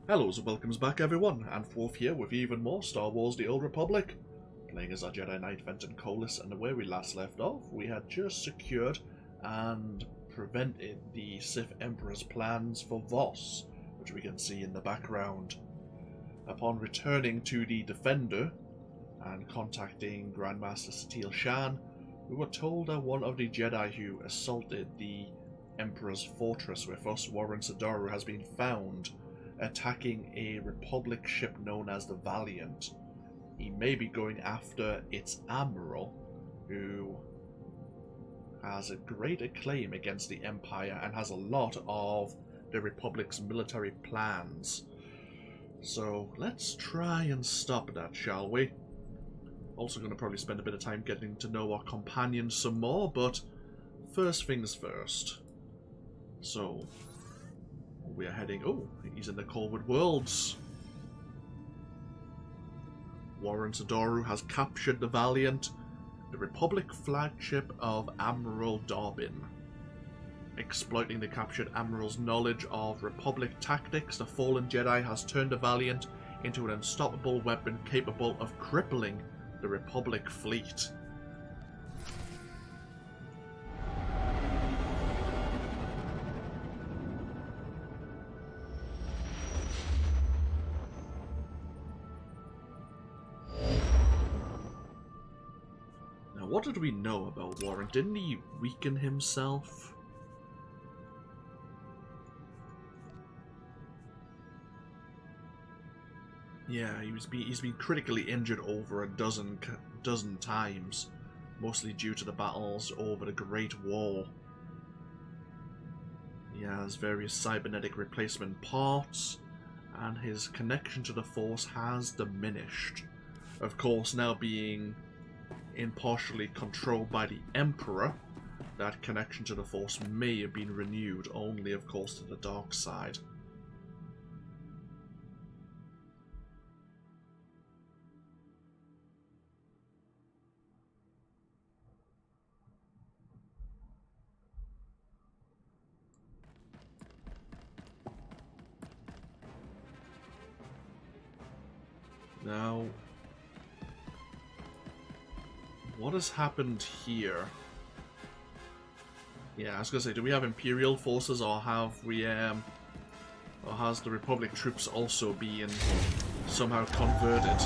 Hello and welcomes back everyone, AnthWolf here with even more Star Wars The Old Republic, playing as our Jedi Knight Venton Koliss, and where we last left off, we had just secured and prevented the Sith Emperor's plans for Voss, which we can see in the background. Upon returning to the Defender and contacting Grandmaster Satele Shan, we were told that one of the Jedi who assaulted the Emperor's fortress with us, Warren SWTOR, has been found attacking a Republic ship known as the Valiant. He may be going after its admiral, who has a great acclaim against the Empire and has a lot of the Republic's military plans. So let's try and stop that, shall we? Also going to probably spend a bit of time getting to know our companions some more, but first things first. So we are heading... Oh, he's in the Colwood Worlds. Warren SWTOR has captured the Valiant, the Republic flagship of Admiral Dobbin. Exploiting the captured Admiral's knowledge of Republic tactics, the fallen Jedi has turned the Valiant into an unstoppable weapon capable of crippling the Republic fleet. What did we know about Warren? Didn't he weaken himself? Yeah, he's been critically injured over a dozen times, mostly due to the battles over the Great Wall. He has various cybernetic replacement parts, and his connection to the Force has diminished. Of course, now being impartially controlled by the Emperor, that connection to the Force may have been renewed, only of course to the dark side. Now, what has happened here? Yeah, I was gonna say, do we have Imperial forces, or have we, or has the Republic troops also been somehow converted?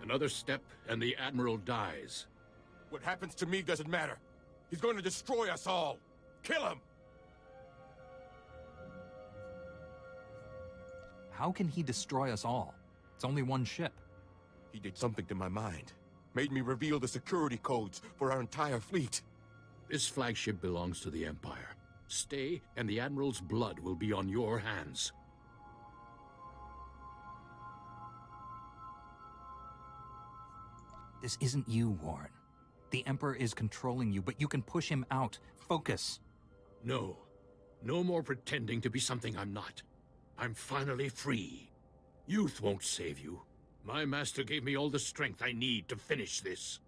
Another step, and the Admiral dies. What happens to me doesn't matter. He's going to destroy us all. Kill him! How can he destroy us all? It's only one ship. He did something to my mind. Made me reveal the security codes for our entire fleet. This flagship belongs to the Empire. Stay, and the Admiral's blood will be on your hands. This isn't you, Warren. The Emperor is controlling you, but you can push him out. Focus. No. No more pretending to be something I'm not. I'm finally free. Youth won't save you. My master gave me all the strength I need to finish this.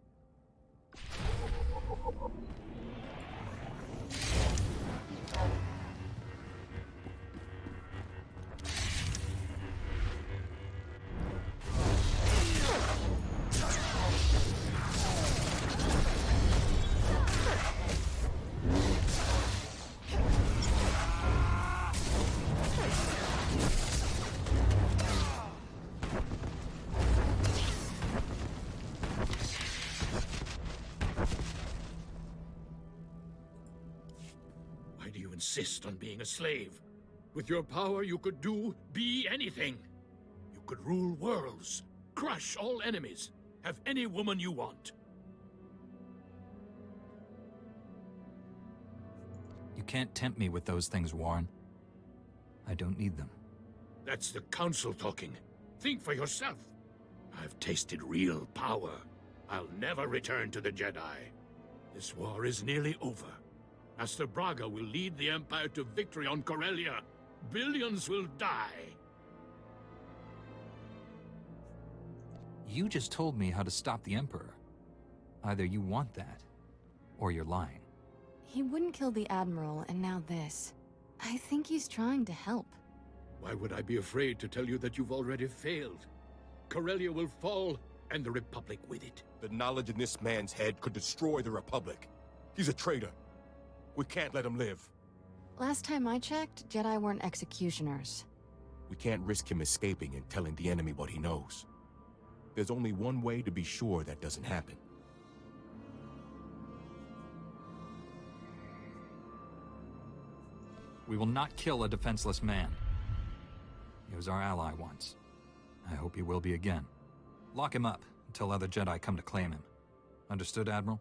do you insist on being a slave? With your power, you could be anything. You could rule worlds, crush all enemies, have any woman you want. You can't tempt me with those things, Warren. I don't need them. That's the Council talking. Think for yourself. I've tasted real power. I'll never return to the Jedi. This war is nearly over. Master Braga will lead the Empire to victory on Corellia. Billions will die. You just told me how to stop the Emperor. Either you want that, or you're lying. He wouldn't kill the Admiral, and now this. I think he's trying to help. Why would I be afraid to tell you that you've already failed? Corellia will fall, and the Republic with it. The knowledge in this man's head could destroy the Republic. He's a traitor. We can't let him live. Last time I checked, Jedi weren't executioners. We can't risk him escaping and telling the enemy what he knows. There's only one way to be sure that doesn't happen. We will not kill a defenseless man. He was our ally once. I hope he will be again. Lock him up until other Jedi come to claim him. Understood, Admiral?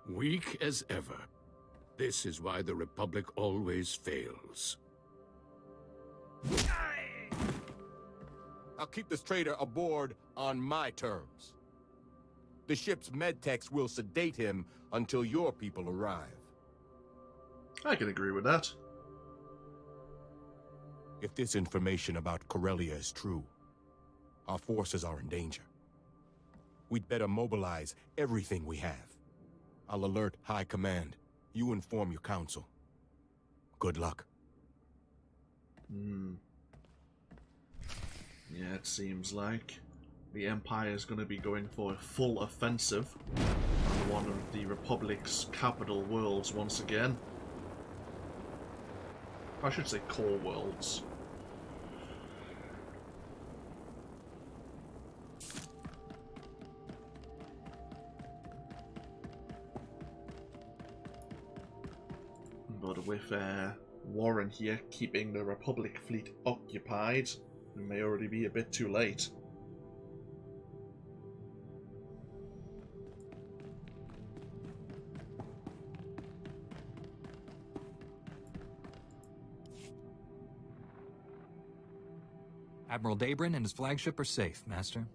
Weak as ever. This is why the Republic always fails. I'll keep this traitor aboard on my terms. The ship's medtechs will sedate him until your people arrive. I can agree with that. If this information about Corellia is true, our forces are in danger. We'd better mobilize everything we have. I'll alert High Command. You inform your council. Good luck. Yeah, it seems like the Empire is going to be going for a full offensive on one of the Republic's capital worlds once again. I should say core worlds. But with Warren here keeping the Republic fleet occupied, we may already be a bit too late. Admiral Dabrin and his flagship are safe, Master.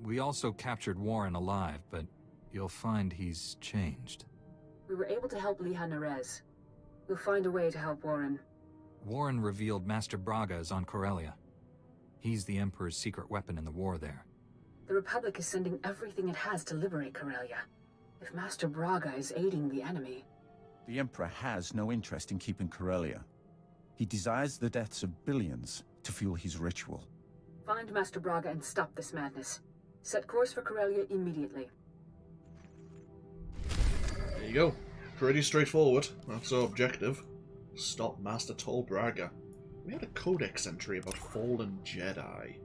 We also captured Warren alive, but you'll find he's changed. We were able to help Liha Nerez. We'll find a way to help Warren. Warren revealed Master Braga is on Corellia. He's the Emperor's secret weapon in the war there. The Republic is sending everything it has to liberate Corellia. If Master Braga is aiding the enemy... The Emperor has no interest in keeping Corellia. He desires the deaths of billions to fuel his ritual. Find Master Braga and stop this madness. Set course for Corellia immediately. There you go. Pretty straightforward. That's our objective. Stop Master Tol Braga. We had a codex entry about fallen Jedi.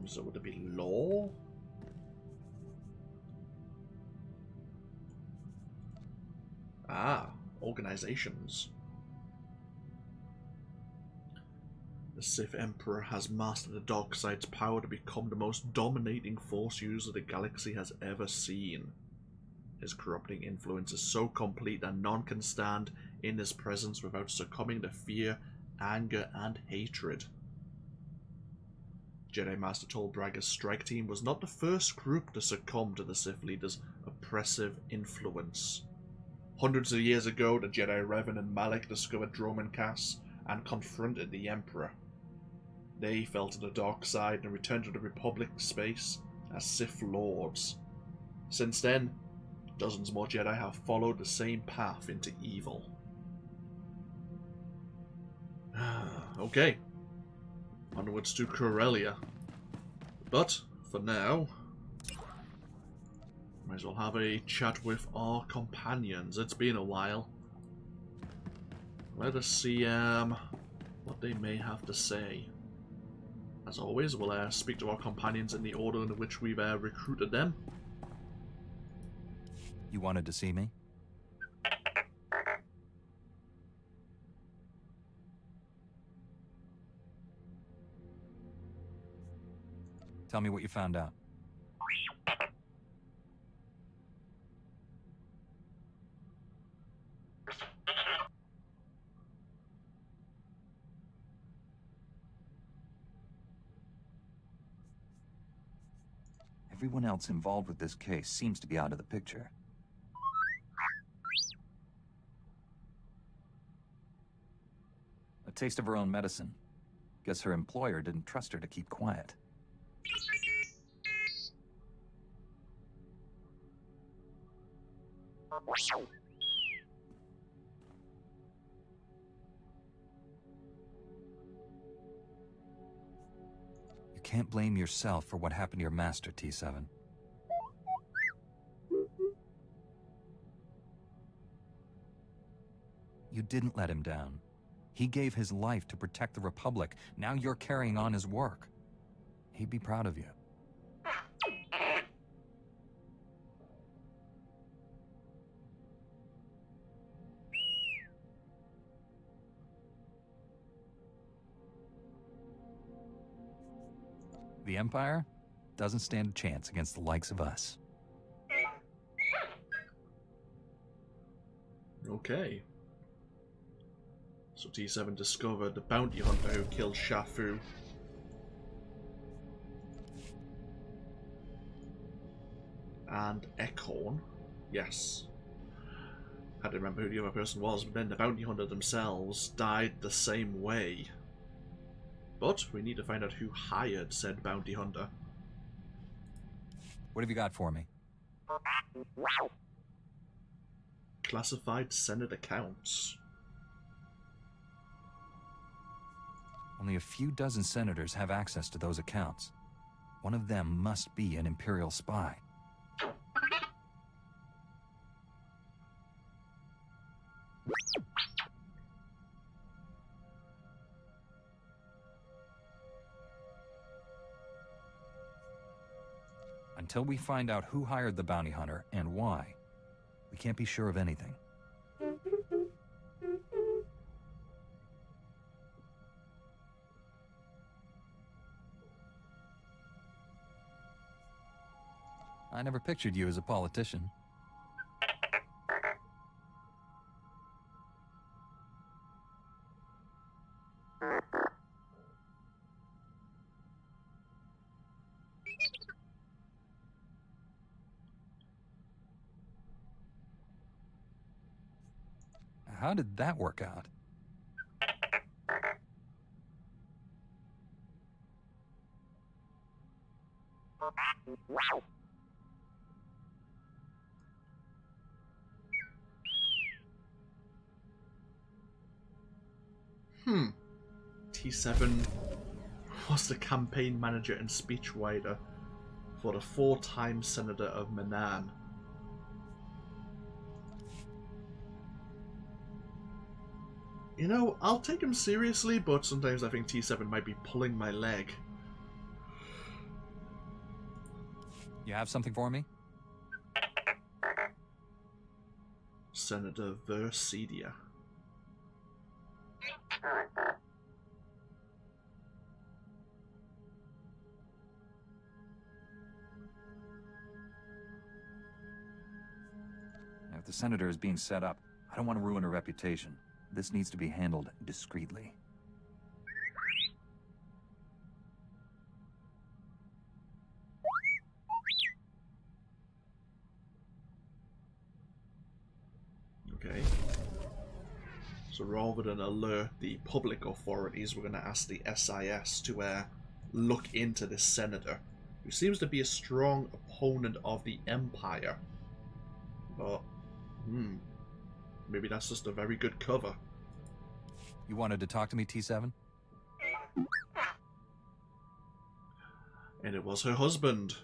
So would it be law? Ah, organizations. The Sith Emperor has mastered the dark side's power to become the most dominating force user the galaxy has ever seen. His corrupting influence is so complete that none can stand in his presence without succumbing to fear, anger, and hatred. Jedi Master Tol Braga's strike team was not the first group to succumb to the Sith leader's oppressive influence. Hundreds of years ago, the Jedi Revan and Malak discovered Droman Cass and confronted the Emperor. They fell to the dark side and returned to the Republic space as Sith Lords. Since then, dozens more Jedi have followed the same path into evil. Okay. Onwards to Corellia. But, for now, might as well have a chat with our companions. It's been a while. Let us see what they may have to say. As always, we'll speak to our companions in the order in which we've recruited them. You wanted to see me? Tell me what you found out. Everyone else involved with this case seems to be out of the picture. A taste of her own medicine. Guess her employer didn't trust her to keep quiet. You can't blame yourself for what happened to your master, T7. You didn't let him down. He gave his life to protect the Republic. Now you're carrying on his work. He'd be proud of you. The Empire doesn't stand a chance against the likes of us. Okay. So T7 discovered the bounty hunter who killed Shafu. And Ekhorn. Yes. I didn't remember who the other person was, but then the bounty hunter themselves died the same way. But we need to find out who hired said bounty hunter. What have you got for me? Classified Senate accounts. Only a few dozen senators have access to those accounts. One of them must be an Imperial spy. Until we find out who hired the bounty hunter and why, we can't be sure of anything. I never pictured you as a politician. How did that work out? T7 was the campaign manager and speechwriter for the 4-time Senator of Menan. You know, I'll take him seriously, but sometimes I think T7 might be pulling my leg. You have something for me? Senator Versidia. If the senator is being set up, I don't want to ruin her reputation. This needs to be handled discreetly. Okay. So rather than alert the public authorities, we're going to ask the SIS to look into this senator, who seems to be a strong opponent of the Empire. But, maybe that's just a very good cover. You wanted to talk to me, T7? And it was her husband.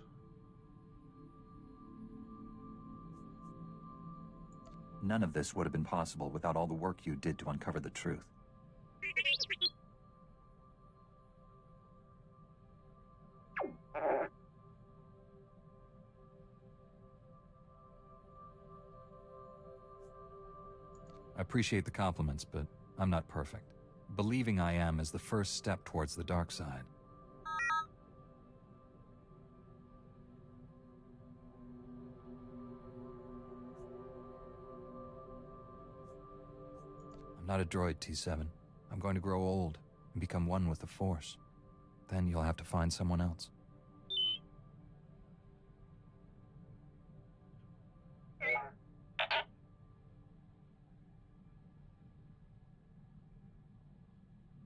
None of this would have been possible without all the work you did to uncover the truth. I appreciate the compliments, but I'm not perfect. Believing I am is the first step towards the dark side. I'm not a droid, T7. I'm going to grow old and become one with the Force. Then you'll have to find someone else.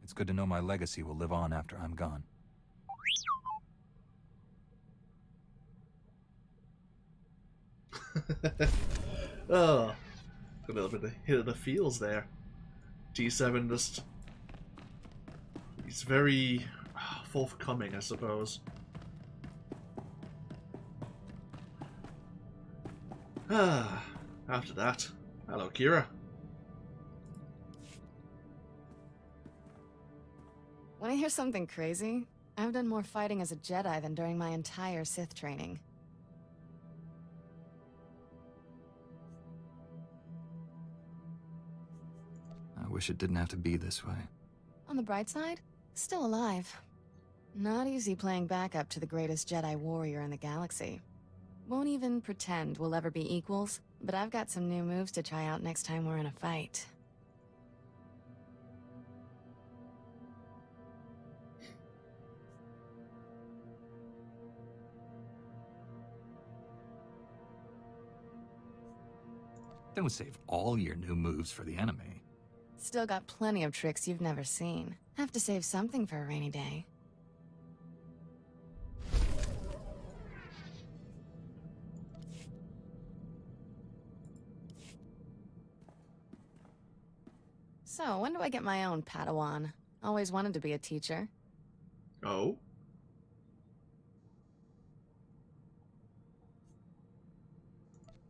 It's good to know my legacy will live on after I'm gone. Oh, a little bit of hit of the feels there. T7 just... he's very forthcoming, I suppose. After that, hello Kira. Want to hear something crazy? I've done more fighting as a Jedi than during my entire Sith training. I wish it didn't have to be this way. On the bright side, still alive. Not easy playing backup to the greatest Jedi warrior in the galaxy. Won't even pretend we'll ever be equals, but I've got some new moves to try out next time we're in a fight. Don't save all your new moves for the enemy. Still got plenty of tricks you've never seen. Have to save something for a rainy day. So, when do I get my own Padawan? Always wanted to be a teacher. Oh?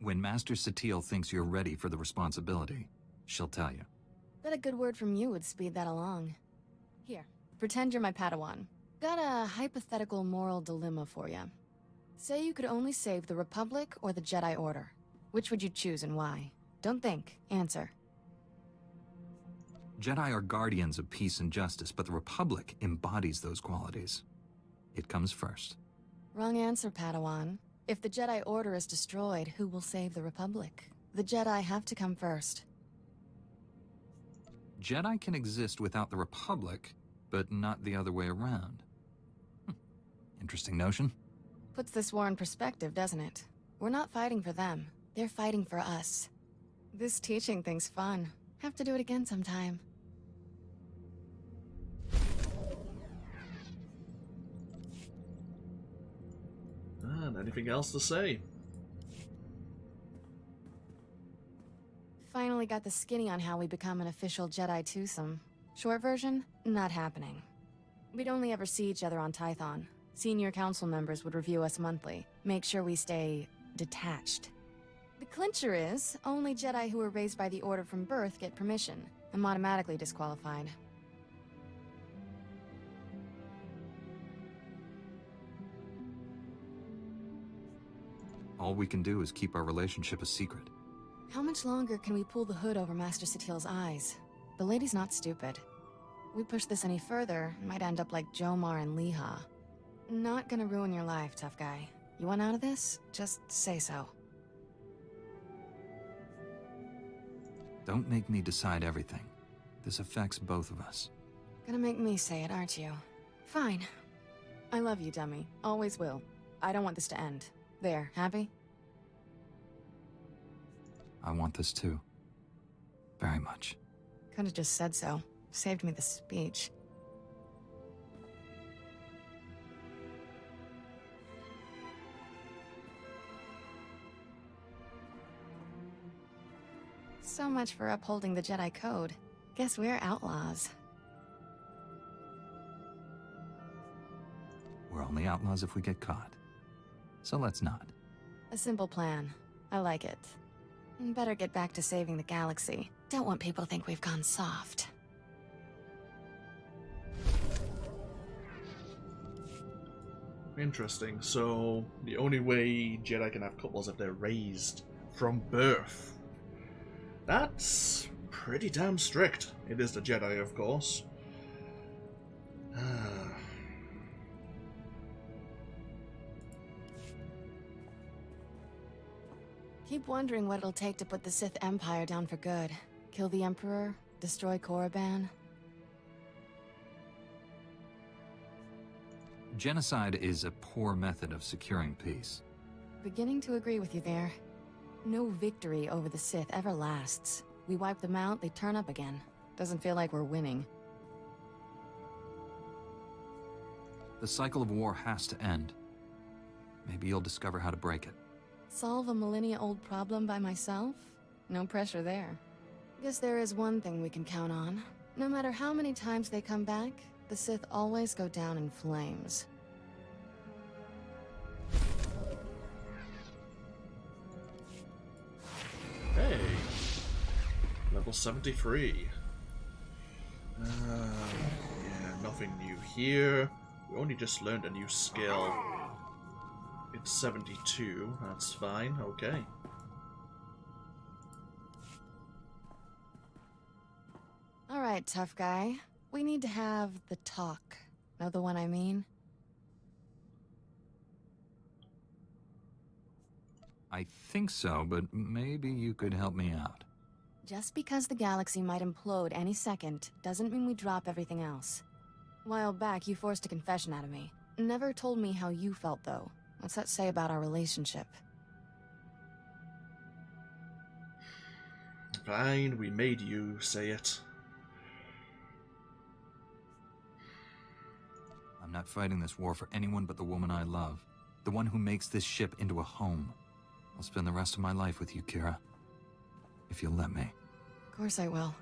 When Master Satele thinks you're ready for the responsibility, she'll tell you. Bet a good word from you would speed that along. Here, pretend you're my Padawan. Got a hypothetical moral dilemma for you. Say you could only save the Republic or the Jedi Order. Which would you choose and why? Don't think, answer. Jedi are guardians of peace and justice, but the Republic embodies those qualities. It comes first. Wrong answer, Padawan. If the Jedi Order is destroyed, who will save the Republic? The Jedi have to come first. Jedi can exist without the Republic, but not the other way around. Interesting notion. Puts this war in perspective, doesn't it? We're not fighting for them. They're fighting for us. This teaching thing's fun. Have to do it again sometime. And anything else to say? Finally got the skinny on how we become an official Jedi twosome. Short version, not happening. We'd only ever see each other on Tython. Senior council members would review us monthly, make sure we stay detached. The clincher is, only Jedi who were raised by the Order from birth get permission. I'm automatically disqualified. All we can do is keep our relationship a secret. How much longer can we pull the hood over Master Satele's eyes? The lady's not stupid. We push this any further, might end up like Jomar and Leha. Not gonna ruin your life, tough guy. You want out of this? Just say so. Don't make me decide everything. This affects both of us. Gonna make me say it, aren't you? Fine. I love you, dummy. Always will. I don't want this to end. There, happy? I want this too. Very much. Could've just said so. Saved me the speech. So much for upholding the Jedi Code. Guess we're outlaws. We're only outlaws if we get caught. So let's not. A simple plan. I like it. Better get back to saving the galaxy. Don't want people to think we've gone soft. Interesting. So, the only way Jedi can have couples if they're raised from birth. That's pretty damn strict. It is the Jedi, of course. Keep wondering what it'll take to put the Sith Empire down for good. Kill the Emperor, Destroy Korriban? Genocide is a poor method of securing peace. Beginning to agree with you there. No victory over the Sith ever lasts. We wipe them out, they turn up again. Doesn't feel like we're winning. The cycle of war has to end. Maybe you'll discover how to break it. Solve a millennia-old problem by myself? No pressure there. Guess there is one thing we can count on. No matter how many times they come back, the Sith always go down in flames. Hey! Level 73. Yeah, nothing new here. We only just learned a new skill. It's 72, that's fine, okay. Alright, tough guy. We need to have the talk. Know the one I mean? I think so, but maybe you could help me out. Just because the galaxy might implode any second, doesn't mean we drop everything else. A while back, you forced a confession out of me. Never told me how you felt, though. What's that say about our relationship? Fine, we made you say it. I'm not fighting this war for anyone but the woman I love. The one who makes this ship into a home. I'll spend the rest of my life with you, Kira. If you'll let me. Of course I will.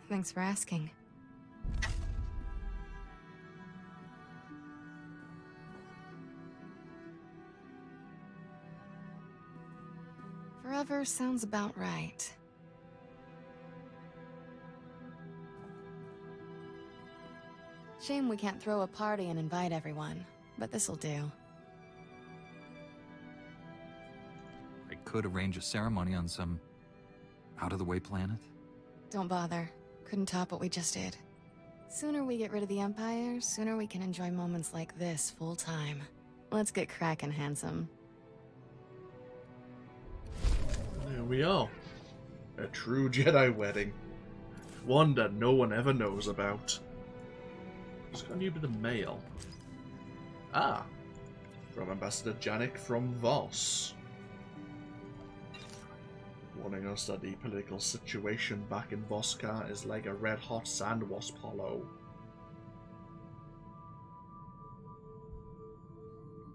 Thanks for asking. Forever sounds about right. Shame we can't throw a party and invite everyone, but this'll do. I could arrange a ceremony on some out-of-the-way planet. Don't bother. Couldn't top what we just did. Sooner we get rid of the Empire, sooner we can enjoy moments like this full time. Let's get crackin', handsome. There we are. A true Jedi wedding. One that no one ever knows about. Who's going to be the mail? Ah! From Ambassador Janik from Voss. Warning us that the political situation back in Voskar is like a red-hot sand wasp hollow.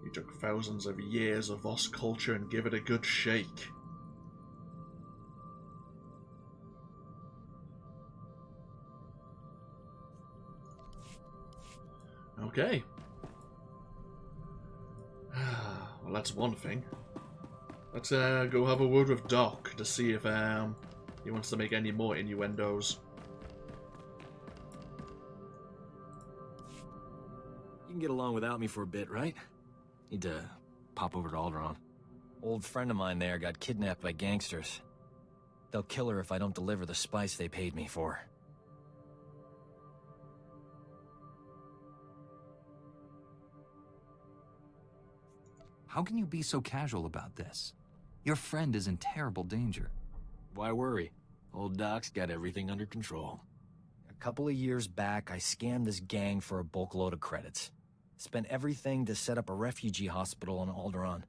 He took thousands of years of Voss culture and gave it a good shake. Okay. Well, that's one thing. Let's go have a word with Doc to see if he wants to make any more innuendos. You can get along without me for a bit, right? Need to pop over to Alderaan. Old friend of mine there got kidnapped by gangsters. They'll kill her if I don't deliver the spice they paid me for. How can you be so casual about this? Your friend is in terrible danger. Why worry? Old Doc's got everything under control. A couple of years back, I scammed this gang for a bulk load of credits. Spent everything to set up a refugee hospital on Alderaan.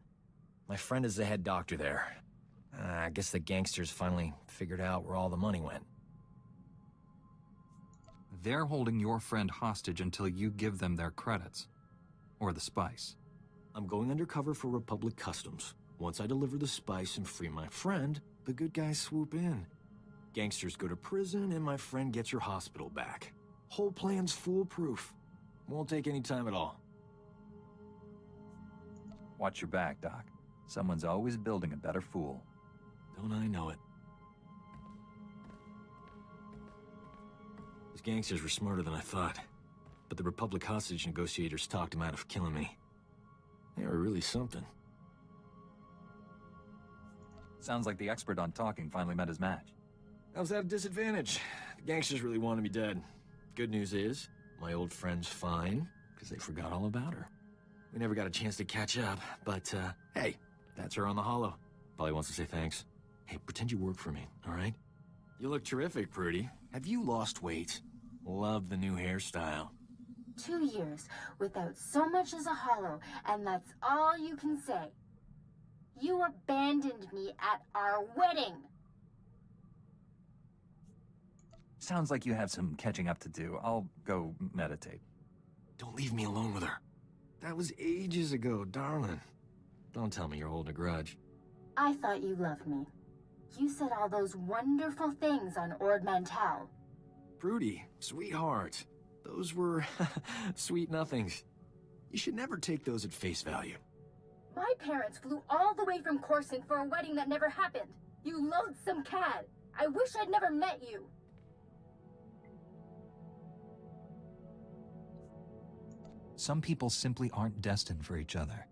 My friend is the head doctor there. I guess the gangsters finally figured out where all the money went. They're holding your friend hostage until you give them their credits. Or the spice. I'm going undercover for Republic Customs. Once I deliver the spice and free my friend, the good guys swoop in. Gangsters go to prison, and my friend gets her hospital back. Whole plan's foolproof. Won't take any time at all. Watch your back, Doc. Someone's always building a better fool. Don't I know it? Those gangsters were smarter than I thought. But the Republic hostage negotiators talked them out of killing me. They were really something. Sounds like the expert on talking finally met his match. I was at a disadvantage. The gangsters really wanted me dead. Good news is, my old friend's fine, because they forgot all about her. We never got a chance to catch up, but, hey, that's her on the holo. Probably wants to say thanks. Hey, pretend you work for me, all right? You look terrific, Prudy. Have you lost weight? Love the new hairstyle. 2 years without so much as a hollow, and that's all you can say. You abandoned me at our wedding. Sounds like you have some catching up to do. I'll go meditate. Don't leave me alone with her. That was ages ago, darling. Don't tell me you're holding a grudge. I thought you loved me. You said all those wonderful things on Ord Mantell. Prudy, sweetheart. Those were sweet nothings. You should never take those at face value. My parents flew all the way from Coruscant for a wedding that never happened. You loathsome cad. I wish I'd never met you. Some people simply aren't destined for each other.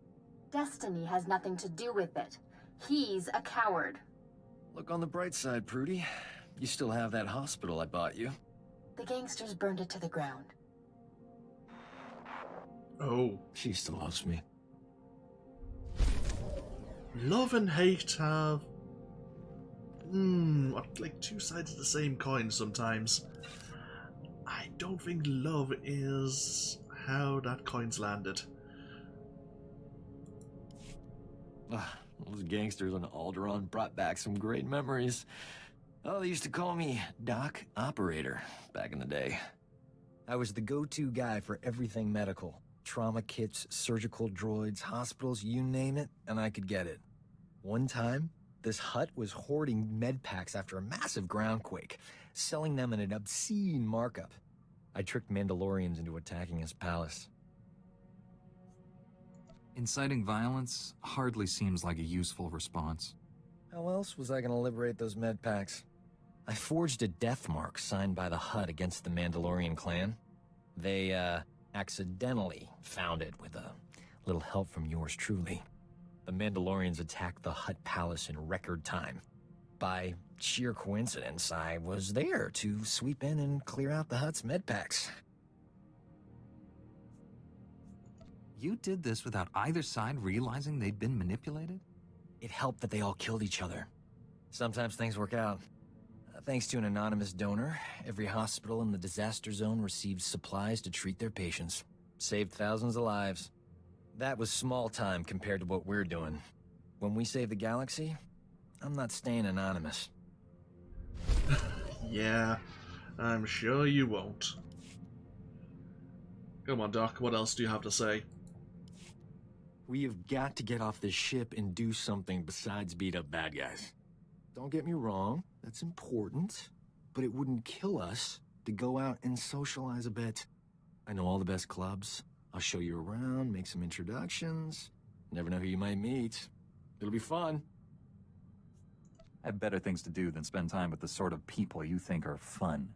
Destiny has nothing to do with it. He's a coward. Look on the bright side, Prudy. You still have that hospital I bought you. The gangsters burned it to the ground. Oh. She still loves me. Love and hate have... like two sides of the same coin sometimes. I don't think love is how that coin's landed. Those gangsters on Alderaan brought back some great memories. Oh, they used to call me Doc Operator back in the day. I was the go-to guy for everything medical. Trauma kits, surgical droids, hospitals, you name it, and I could get it. One time, this hut was hoarding med packs after a massive groundquake, selling them at an obscene markup. I tricked Mandalorians into attacking his palace. Inciting violence hardly seems like a useful response. How else was I gonna liberate those med packs? I forged a death mark signed by the Hutt against the Mandalorian clan. They, accidentally found it with a little help from yours truly. The Mandalorians attacked the Hutt palace in record time. By sheer coincidence, I was there to sweep in and clear out the Hutt's med packs. You did this without either side realizing they'd been manipulated? It helped that they all killed each other. Sometimes things work out. Thanks to an anonymous donor, every hospital in the disaster zone received supplies to treat their patients. Saved thousands of lives. That was small time compared to what we're doing. When we save the galaxy, I'm not staying anonymous. Yeah, I'm sure you won't. Come on, Doc, what else do you have to say? We have got to get off this ship and do something besides beat up bad guys. Don't get me wrong, that's important, but it wouldn't kill us to go out and socialize a bit. I know all the best clubs. I'll show you around, make some introductions. Never know who you might meet. It'll be fun. I have better things to do than spend time with the sort of people you think are fun.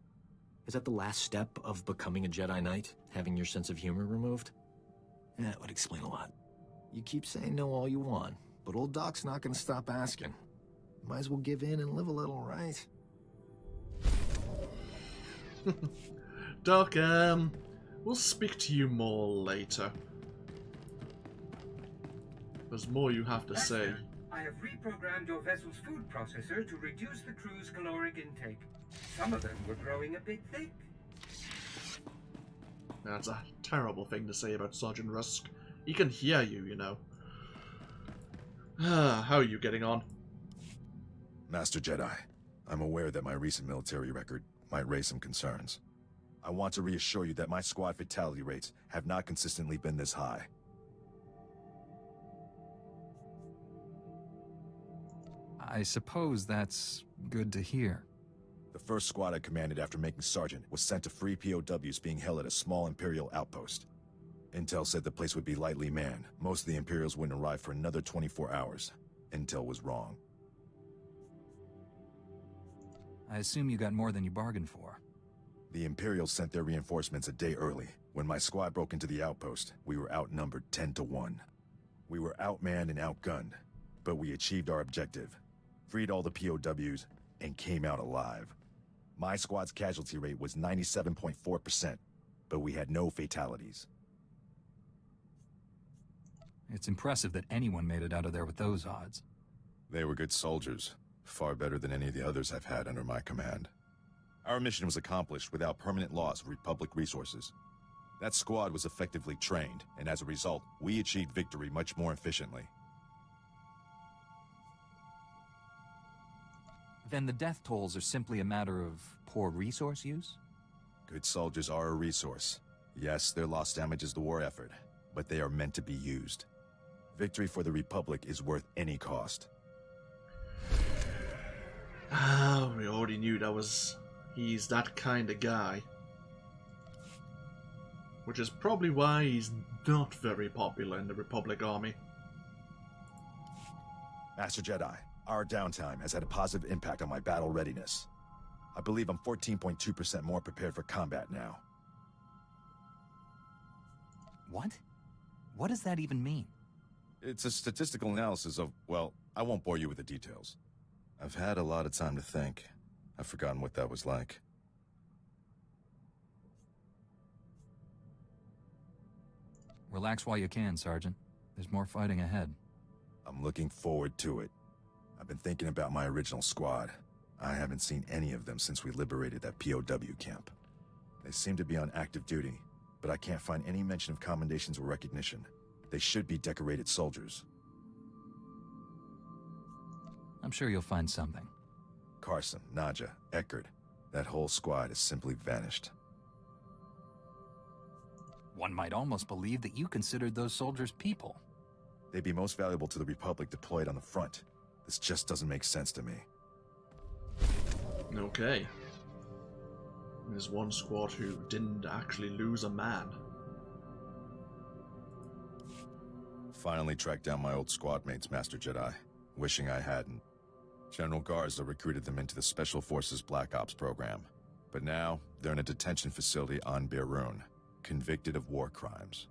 Is that the last step of becoming a Jedi Knight? Having your sense of humor removed? That would explain a lot. You keep saying no all you want, but old Doc's not gonna stop asking. Might as well give in and live a little, right? Doc, we'll speak to you more later. There's more you have to say. I have reprogrammed your vessel's food processor to reduce the crew's caloric intake. Some of them were growing a bit thick. That's a terrible thing to say about Sergeant Rusk. He can hear you, you know. How are you getting on? Master Jedi, I'm aware that my recent military record might raise some concerns. I want to reassure you that my squad fatality rates have not consistently been this high. I suppose that's good to hear. The first squad I commanded after making Sergeant was sent to free POWs being held at a small Imperial outpost. Intel said the place would be lightly manned. Most of the Imperials wouldn't arrive for another 24 hours. Intel was wrong. I assume you got more than you bargained for. The Imperials sent their reinforcements a day early. When my squad broke into the outpost, we were outnumbered 10-1. We were outmanned and outgunned, but we achieved our objective, freed all the POWs, and came out alive. My squad's casualty rate was 97.4%, but we had no fatalities. It's impressive that anyone made it out of there with those odds. They were good soldiers. Far better than any of the others I've had under my command. Our mission was accomplished without permanent loss of Republic resources. That squad was effectively trained, and as a result, we achieved victory much more efficiently. Then the death tolls are simply a matter of poor resource use? Good soldiers are a resource. Yes, their loss damages the war effort, but they are meant to be used. Victory for the Republic is worth any cost. Ah, we already knew he's that kind of guy. Which is probably why he's not very popular in the Republic Army. Master Jedi, our downtime has had a positive impact on my battle readiness. I believe I'm 14.2% more prepared for combat now. What? What does that even mean? It's a statistical analysis of, well, I won't bore you with the details. I've had a lot of time to think. I've forgotten what that was like. Relax while you can, Sergeant. There's more fighting ahead. I'm looking forward to it. I've been thinking about my original squad. I haven't seen any of them since we liberated that POW camp. They seem to be on active duty, but I can't find any mention of commendations or recognition. They should be decorated soldiers. I'm sure you'll find something. Carsen, Nadja, Eckert, that whole squad has simply vanished. One might almost believe that you considered those soldiers people. They'd be most valuable to the Republic deployed on the front. This just doesn't make sense to me. Okay. There's one squad who didn't actually lose a man. Finally tracked down my old squad mates, Master Jedi. Wishing I hadn't. General Garza recruited them into the Special Forces Black Ops program. But now, they're in a detention facility on Beirun, convicted of war crimes.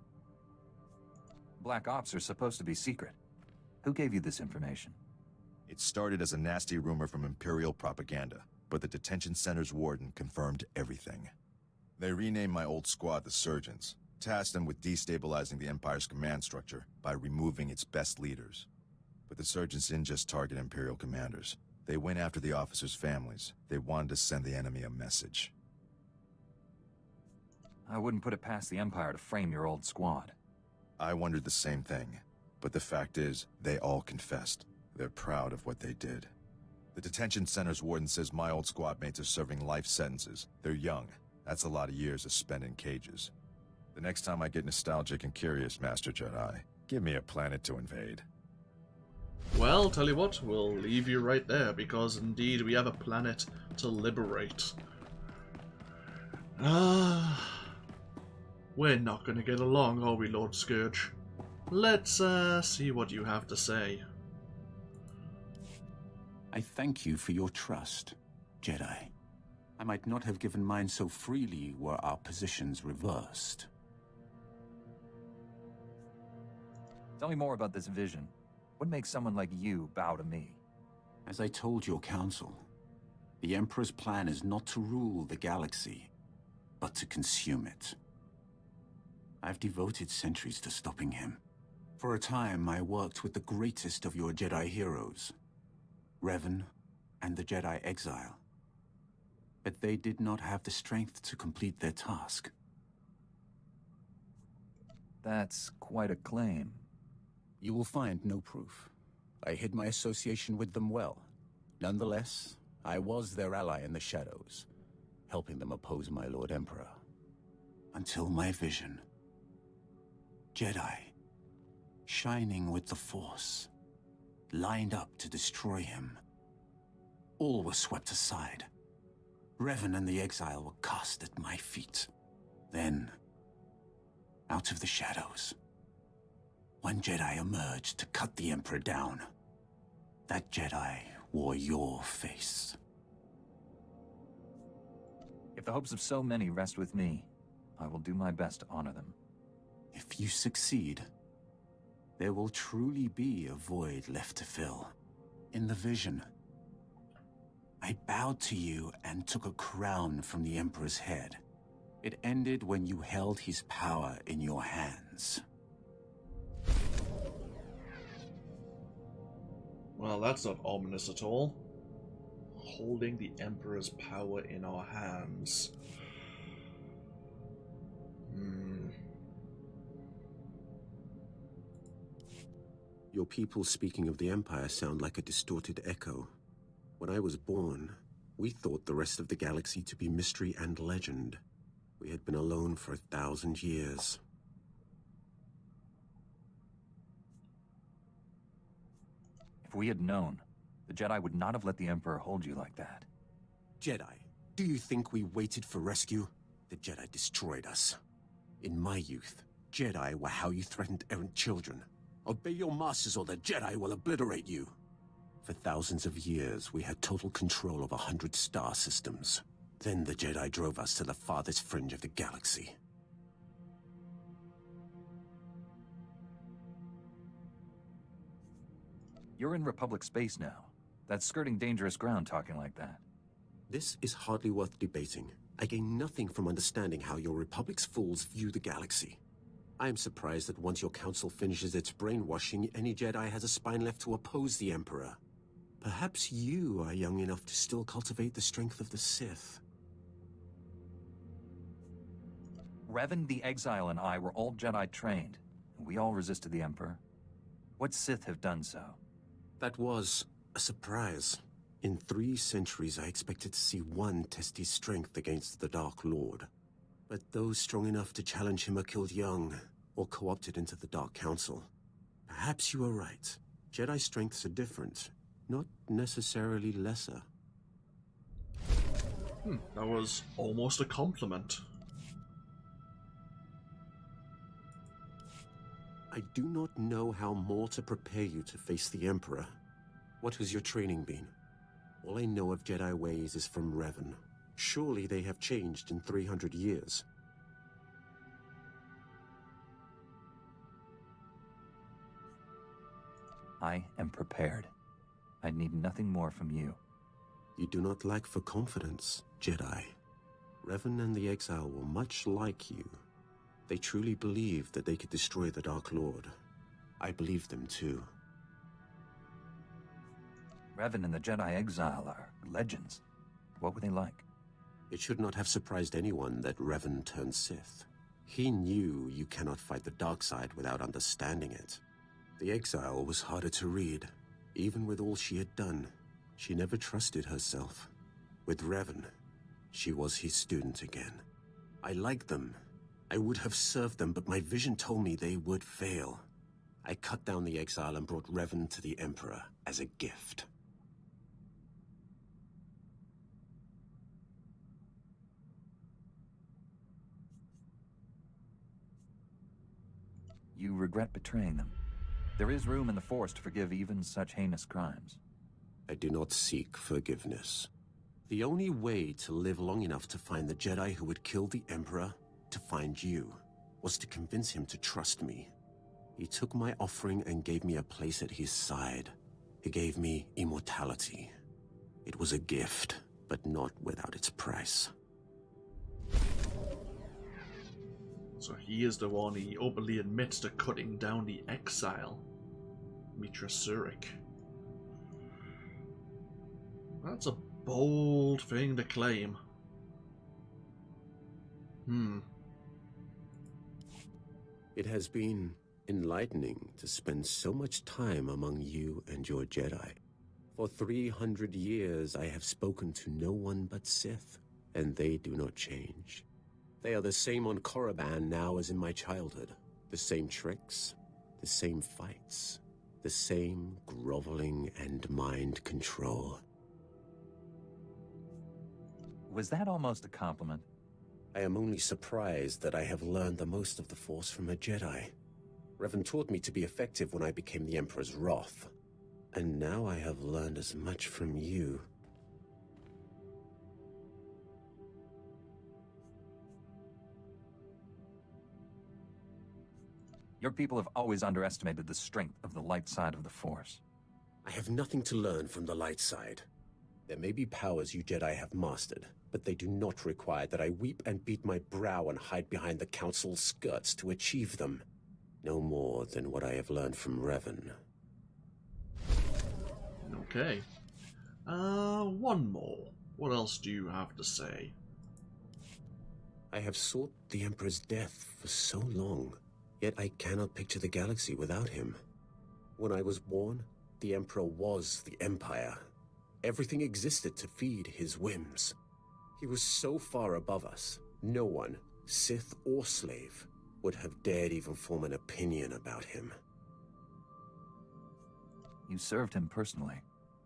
Black Ops are supposed to be secret. Who gave you this information? It started as a nasty rumor from Imperial propaganda, but the detention center's warden confirmed everything. They renamed my old squad the Surgeons, tasked them with destabilizing the Empire's command structure by removing its best leaders. But the Surgeons didn't just target Imperial commanders. They went after the officers' families. They wanted to send the enemy a message. I wouldn't put it past the Empire to frame your old squad. I wondered the same thing. But the fact is, they all confessed. They're proud of what they did. The detention center's warden says my old squad mates are serving life sentences. They're young. That's a lot of years to spend in cages. The next time I get nostalgic and curious, Master Jedi, give me a planet to invade. Well, tell you what, we'll leave you right there, because indeed we have a planet to liberate. We're not gonna get along, are we, Lord Scourge? Let's, see what you have to say. I thank you for your trust, Jedi. I might not have given mine so freely were our positions reversed. Tell me more about this vision. What makes someone like you bow to me? As I told your council, the Emperor's plan is not to rule the galaxy, but to consume it. I've devoted centuries to stopping him. For a time, I worked with the greatest of your Jedi heroes, Revan and the Jedi Exile. But they did not have the strength to complete their task. That's quite a claim. You will find no proof. I hid my association with them well. Nonetheless, I was their ally in the shadows, helping them oppose my Lord Emperor. Until my vision. Jedi, shining with the Force, lined up to destroy him. All was swept aside. Revan and the Exile were cast at my feet. Then, out of the shadows, one Jedi emerged to cut the Emperor down. That Jedi wore your face. If the hopes of so many rest with me, I will do my best to honor them. If you succeed, there will truly be a void left to fill. In the vision, I bowed to you and took a crown from the Emperor's head. It ended when you held his power in your hands. Well, that's not ominous at all. holding the Emperor's power in our hands. Your people speaking of the Empire sound like a distorted echo. When I was born, we thought the rest of the galaxy to be mystery and legend. We had been alone for 1,000 years. If we had known, the Jedi would not have let the Emperor hold you like that. Jedi, do you think we waited for rescue? The Jedi destroyed us. In my youth, Jedi were how you threatened errant children. Obey your masters or the Jedi will obliterate you. For thousands of years, we had total control of 100 star systems. Then the Jedi drove us to the farthest fringe of the galaxy. You're in Republic space now. That's skirting dangerous ground talking like that. This is hardly worth debating. I gain nothing from understanding how your Republic's fools view the galaxy. I am surprised that once your council finishes its brainwashing, any Jedi has a spine left to oppose the Emperor. Perhaps you are young enough to still cultivate the strength of the Sith. Revan the Exile and I were all Jedi trained, and we all resisted the Emperor. What Sith have done so? That was a surprise. In 3 centuries, I expected to see one test his strength against the Dark Lord. But those strong enough to challenge him are killed young, or co-opted into the Dark Council. Perhaps you are right. Jedi strengths are different, not necessarily lesser. That was almost a compliment. I do not know how more to prepare you to face the Emperor. What has your training been? All I know of Jedi ways is from Revan. Surely they have changed in 300 years. I am prepared. I need nothing more from you. You do not lack for confidence, Jedi. Revan and the Exile were much like you. They truly believed that they could destroy the Dark Lord. I believe them too. Revan and the Jedi Exile are legends. What were they like? It should not have surprised anyone that Revan turned Sith. He knew you cannot fight the dark side without understanding it. The Exile was harder to read. Even with all she had done, she never trusted herself. With Revan, she was his student again. I liked them. I would have served them, but my vision told me they would fail. I cut down the Exile and brought Revan to the Emperor as a gift. You regret betraying them. There is room in the Force to forgive even such heinous crimes. I do not seek forgiveness. The only way to live long enough to find the Jedi who would kill the Emperor, to find you, was to convince him to trust me. He took my offering and gave me a place at his side. He gave me immortality. It was a gift, but not without its price. So he is the one he openly admits to cutting down the Exile. Mitra Surik. That's a bold thing to claim. It has been enlightening to spend so much time among you and your Jedi. For 300 years I have spoken to no one but Sith, and they do not change. They are the same on Korriban now as in my childhood. The same tricks, the same fights, the same groveling and mind control. Was that almost a compliment? I am only surprised that I have learned the most of the Force from a Jedi. Revan taught me to be effective when I became the Emperor's wrath. And now I have learned as much from you. Your people have always underestimated the strength of the light side of the Force. I have nothing to learn from the light side. There may be powers you Jedi have mastered, but they do not require that I weep and beat my brow and hide behind the Council's skirts to achieve them. No more than what I have learned from Revan. Okay. One more. What else do you have to say? I have sought the Emperor's death for so long, yet I cannot picture the galaxy without him. When I was born, the Emperor was the Empire. Everything existed to feed his whims. He was so far above us, no one, Sith or slave, would have dared even form an opinion about him. You served him personally.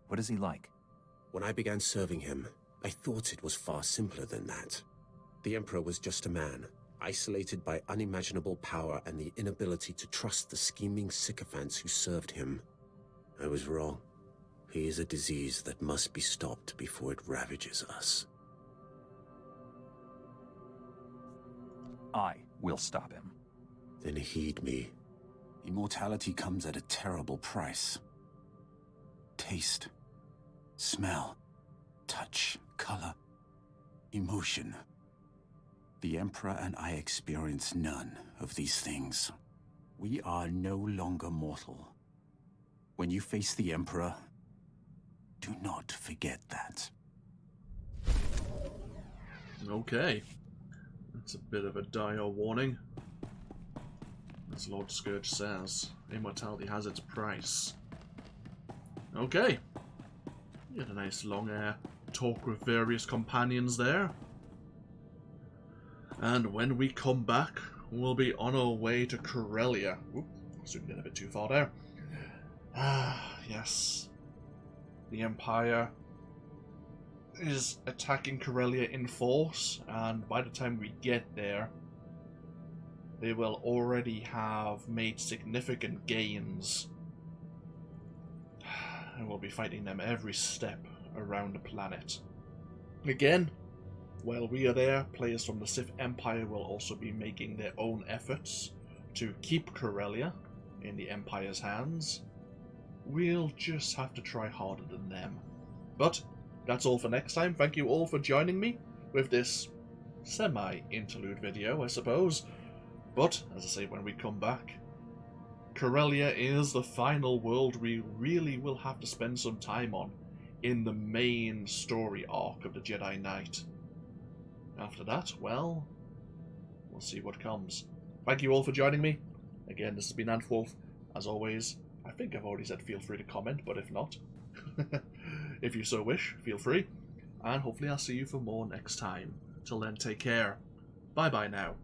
What is he like? When I began serving him, I thought it was far simpler than that. The Emperor was just a man, isolated by unimaginable power and the inability to trust the scheming sycophants who served him. I was wrong. He is a disease that must be stopped before it ravages us. I will stop him. Then heed me. Immortality comes at a terrible price. Taste, smell, touch, color, emotion. The Emperor and I experience none of these things. We are no longer mortal. When you face the Emperor, do not forget that. Okay. That's a bit of a dire warning. As Lord Scourge says, immortality has its price. Okay. You had a nice long talk with various companions there. And when we come back, we'll be on our way to Corellia. Oop, zoomed in a bit too far there. Ah, yes. The Empire is attacking Corellia in force, and by the time we get there, they will already have made significant gains. And we'll be fighting them every step around the planet. Again, while we are there, players from the Sith Empire will also be making their own efforts to keep Corellia in the Empire's hands. We'll just have to try harder than them. But that's all for next time. Thank you all for joining me with this semi-interlude video, I suppose. But, as I say, when we come back, Corellia is the final world we really will have to spend some time on in the main story arc of the Jedi Knight. After that, well, we'll see what comes. Thank you all for joining me. Again, this has been AnthWolf. As always, I think I've already said feel free to comment, but if not, if you so wish, feel free. And hopefully I'll see you for more next time. Till then, take care. Bye-bye now.